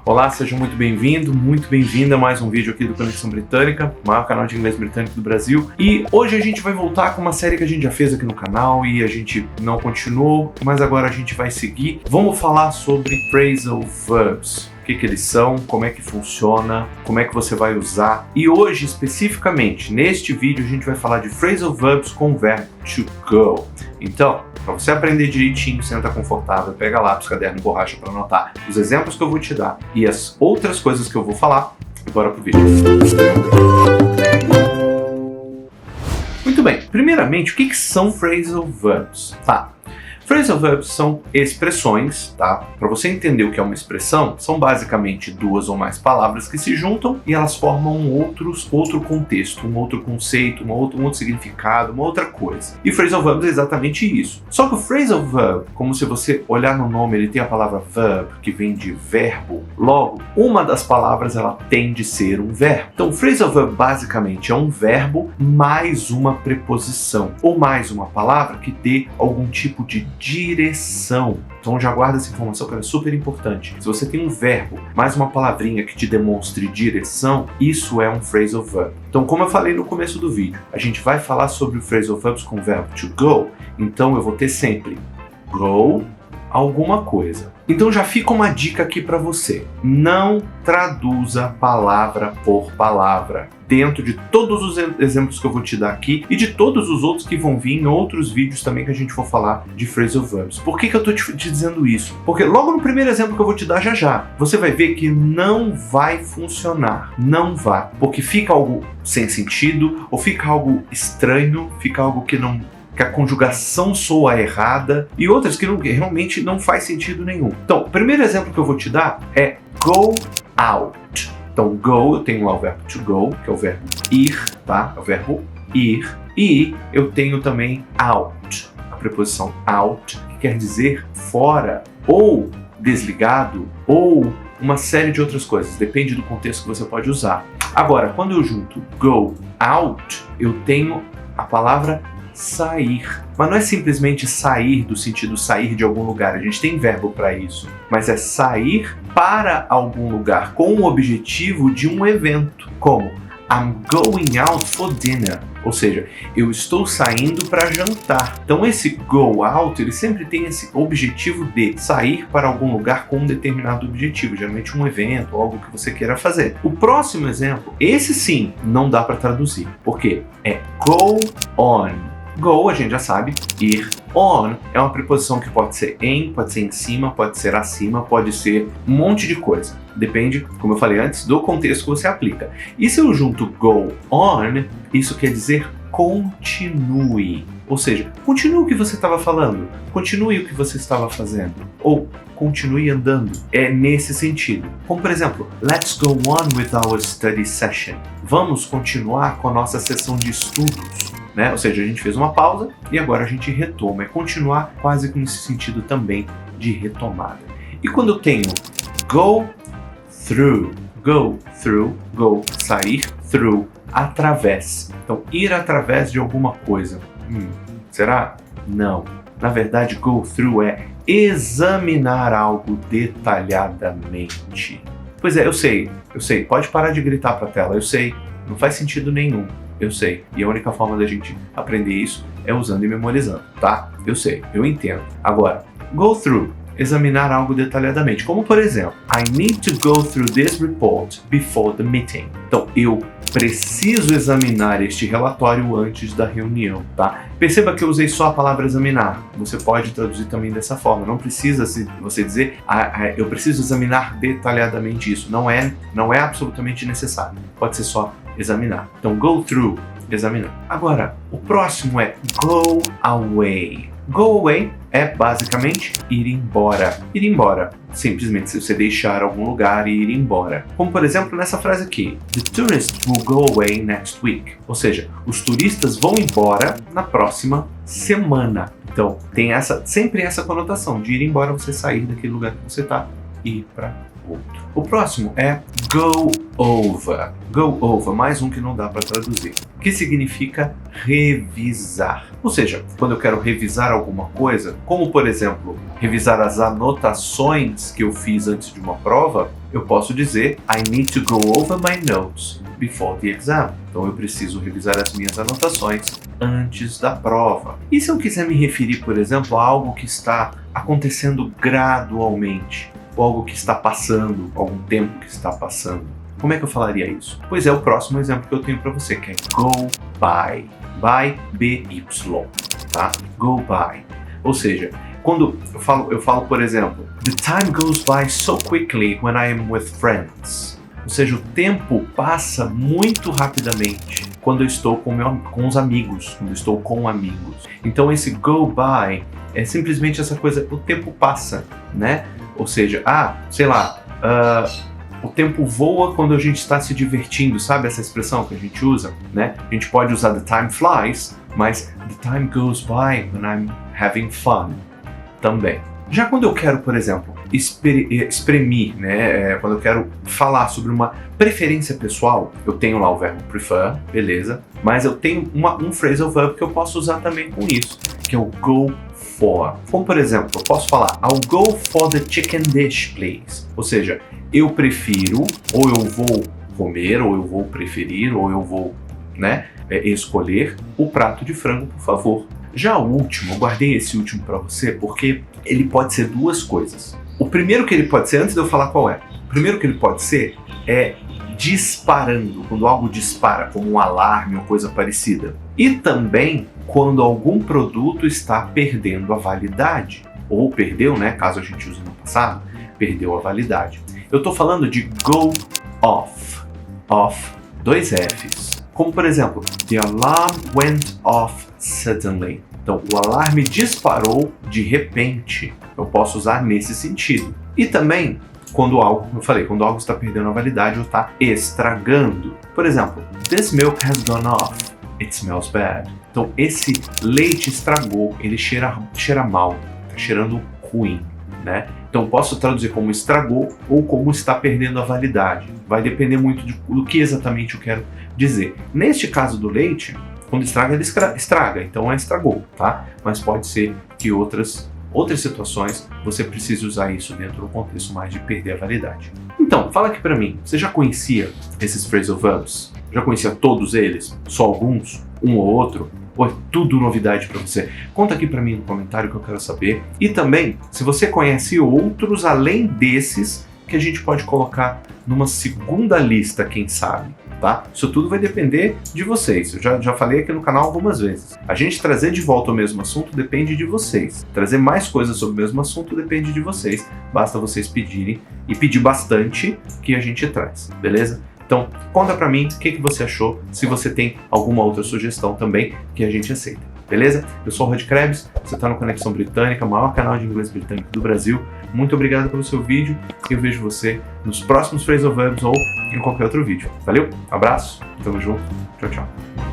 Olá, seja muito bem-vindo, muito bem-vinda a mais um vídeo aqui do Conexão Britânica, o maior canal de inglês britânico do Brasil. E hoje a gente vai voltar com uma série que a gente já fez aqui no canal e a gente não continuou, mas agora a gente vai seguir. Vamos falar sobre phrasal verbs. O que eles são, como é que funciona, como é que você vai usar. E hoje, especificamente, neste vídeo, a gente vai falar de phrasal verbs com o verbo to go. Então, para você aprender direitinho, senta confortável, pega lápis, caderno e borracha para anotar os exemplos que eu vou te dar e as outras coisas que eu vou falar. E bora pro vídeo. Muito bem, primeiramente, o que são phrasal verbs? Tá. Phrasal verbs são expressões, tá? Para você entender o que é uma expressão, são basicamente duas ou mais palavras que se juntam e elas formam outro contexto, um outro conceito, um outro significado, uma outra coisa. E phrasal verbs é exatamente isso. Só que o phrasal verb, como se você olhar no nome, ele tem a palavra verb, que vem de verbo. Logo, uma das palavras ela tem de ser um verbo. Então, phrasal verb basicamente é um verbo mais uma preposição ou mais uma palavra que dê algum tipo de direção. Então já guarda essa informação que ela é super importante. Se você tem um verbo, mais uma palavrinha que te demonstre direção, isso é um phrasal verb. Então, como eu falei no começo do vídeo, a gente vai falar sobre o phrasal verbs com o verbo to go, então eu vou ter sempre go alguma coisa. Então já fica uma dica aqui para você. Não traduza palavra por palavra. Dentro de todos os exemplos que eu vou te dar aqui e de todos os outros que vão vir em outros vídeos também que a gente for falar de phrasal verbs. Por que eu tô te dizendo isso? Porque logo no primeiro exemplo que eu vou te dar já, você vai ver que não vai funcionar. Não vai. Porque fica algo sem sentido, ou fica algo estranho, fica algo que a conjugação soa errada e outras que realmente não faz sentido nenhum. Então, o primeiro exemplo que eu vou te dar é go out. Então, go, eu tenho lá o verbo to go, que é o verbo ir, tá? É o verbo ir. E eu tenho também out, a preposição out, que quer dizer fora, ou desligado, ou uma série de outras coisas. Depende do contexto que você pode usar. Agora, quando eu junto go out, eu tenho a palavra sair. Mas não é simplesmente sair do sentido sair de algum lugar, a gente tem verbo para isso, mas é sair para algum lugar com o objetivo de um evento, como I'm going out for dinner, ou seja, eu estou saindo para jantar. Então esse go out, ele sempre tem esse objetivo de sair para algum lugar com um determinado objetivo, geralmente um evento ou algo que você queira fazer. O próximo exemplo, esse sim, não dá para traduzir, porque é go on. Go, a gente já sabe, ir. On é uma preposição que pode ser em cima, pode ser acima, pode ser um monte de coisa. Depende, como eu falei antes, do contexto que você aplica. E se eu junto go on, isso quer dizer continue. Ou seja, continue o que você estava falando, continue o que você estava fazendo, ou continue andando. É nesse sentido. Como, por exemplo, let's go on with our study session. Vamos continuar com a nossa sessão de estudos. Né? Ou seja, a gente fez uma pausa e agora a gente retoma. É continuar quase com esse sentido também de retomada. E quando eu tenho go through, sair, through, através. Então, ir através de alguma coisa. Será? Não. Na verdade, go through é examinar algo detalhadamente. Pois é, eu sei. Pode parar de gritar para a tela, eu sei. Não faz sentido nenhum. Eu sei, e a única forma da gente aprender isso é usando e memorizando, tá? Eu sei, eu entendo. Agora, go through, examinar algo detalhadamente, como por exemplo, I need to go through this report before the meeting. Então, eu preciso examinar este relatório antes da reunião, tá? Perceba que eu usei só a palavra examinar. Você pode traduzir também dessa forma. Não precisa você dizer, eu preciso examinar detalhadamente isso. Não é absolutamente necessário. Pode ser só examinar. Então, go through, examinar. Agora, o próximo é go away. Go away é basicamente ir embora. Ir embora. Simplesmente se você deixar algum lugar e ir embora. Como por exemplo nessa frase aqui. The tourists will go away next week. Ou seja, os turistas vão embora na próxima semana. Então tem sempre essa conotação de ir embora, você sair daquele lugar que você está e ir para outro. O próximo é go over. Go over, mais um que não dá para traduzir. Que significa revisar. Ou seja, quando eu quero revisar alguma coisa, como por exemplo, revisar as anotações que eu fiz antes de uma prova, eu posso dizer I need to go over my notes before the exam. Então eu preciso revisar as minhas anotações antes da prova. E se eu quiser me referir, por exemplo, a algo que está acontecendo gradualmente, ou algo que está passando, algum tempo que está passando, como é que eu falaria isso? Pois é o próximo exemplo que eu tenho para você, que é go by. By, B-Y, tá? Go by. Ou seja, quando eu falo, por exemplo, the time goes by so quickly when I am with friends. Ou seja, o tempo passa muito rapidamente quando eu estou com os amigos, quando eu estou com amigos. Então esse go by é simplesmente essa coisa, o tempo passa, né? Ou seja, sei lá, o tempo voa quando a gente está se divertindo, sabe essa expressão que a gente usa, né? A gente pode usar the time flies, mas the time goes by when I'm having fun também. Já quando eu quero, por exemplo, exprimir, né? Quando eu quero falar sobre uma preferência pessoal, eu tenho lá o verbo prefer, beleza, mas eu tenho um phrasal verb que eu posso usar também com isso, que é o go for. Como, por exemplo, eu posso falar I'll go for the chicken dish, please. Ou seja, eu prefiro, ou eu vou comer, ou eu vou preferir, ou eu vou, né, escolher o prato de frango, por favor. Já o último, eu guardei esse último para você porque ele pode ser duas coisas. O primeiro que ele pode ser, antes de eu falar qual é, o primeiro que ele pode ser é disparando, quando algo dispara, como um alarme ou coisa parecida. E também quando algum produto está perdendo a validade, ou perdeu, né, caso a gente use no passado, perdeu a validade. Eu estou falando de go off, off, 2 Fs. Como por exemplo, the alarm went off suddenly. Então, o alarme disparou de repente. Eu posso usar nesse sentido. E também, quando algo está perdendo a validade ou está estragando. Por exemplo, this milk has gone off. It smells bad. Então, esse leite estragou, ele cheira mal, está cheirando ruim, né? Então, posso traduzir como estragou ou como está perdendo a validade. Vai depender muito do que exatamente eu quero dizer. Neste caso do leite, quando estraga, ele estraga, então estragou, tá? Mas pode ser que outras situações você precise usar isso dentro do contexto mais de perder a validade. Então, fala aqui pra mim, você já conhecia esses phrasal verbs? Já conhecia todos eles? Só alguns? Um ou outro? Ou é tudo novidade para você? Conta aqui para mim no comentário que eu quero saber. E também, se você conhece outros além desses que a gente pode colocar numa segunda lista, quem sabe, tá? Isso tudo vai depender de vocês. Eu já falei aqui no canal algumas vezes. A gente trazer de volta o mesmo assunto depende de vocês. Trazer mais coisas sobre o mesmo assunto depende de vocês. Basta vocês pedirem e pedir bastante que a gente traz, beleza? Então, conta pra mim o que você achou, se você tem alguma outra sugestão também que a gente aceita, beleza? Eu sou o Rod Krebs, você tá no Conexão Britânica, o maior canal de inglês britânico do Brasil. Muito obrigado pelo seu vídeo e eu vejo você nos próximos phrasal verbs ou em qualquer outro vídeo. Valeu, abraço, tamo junto, tchau, tchau.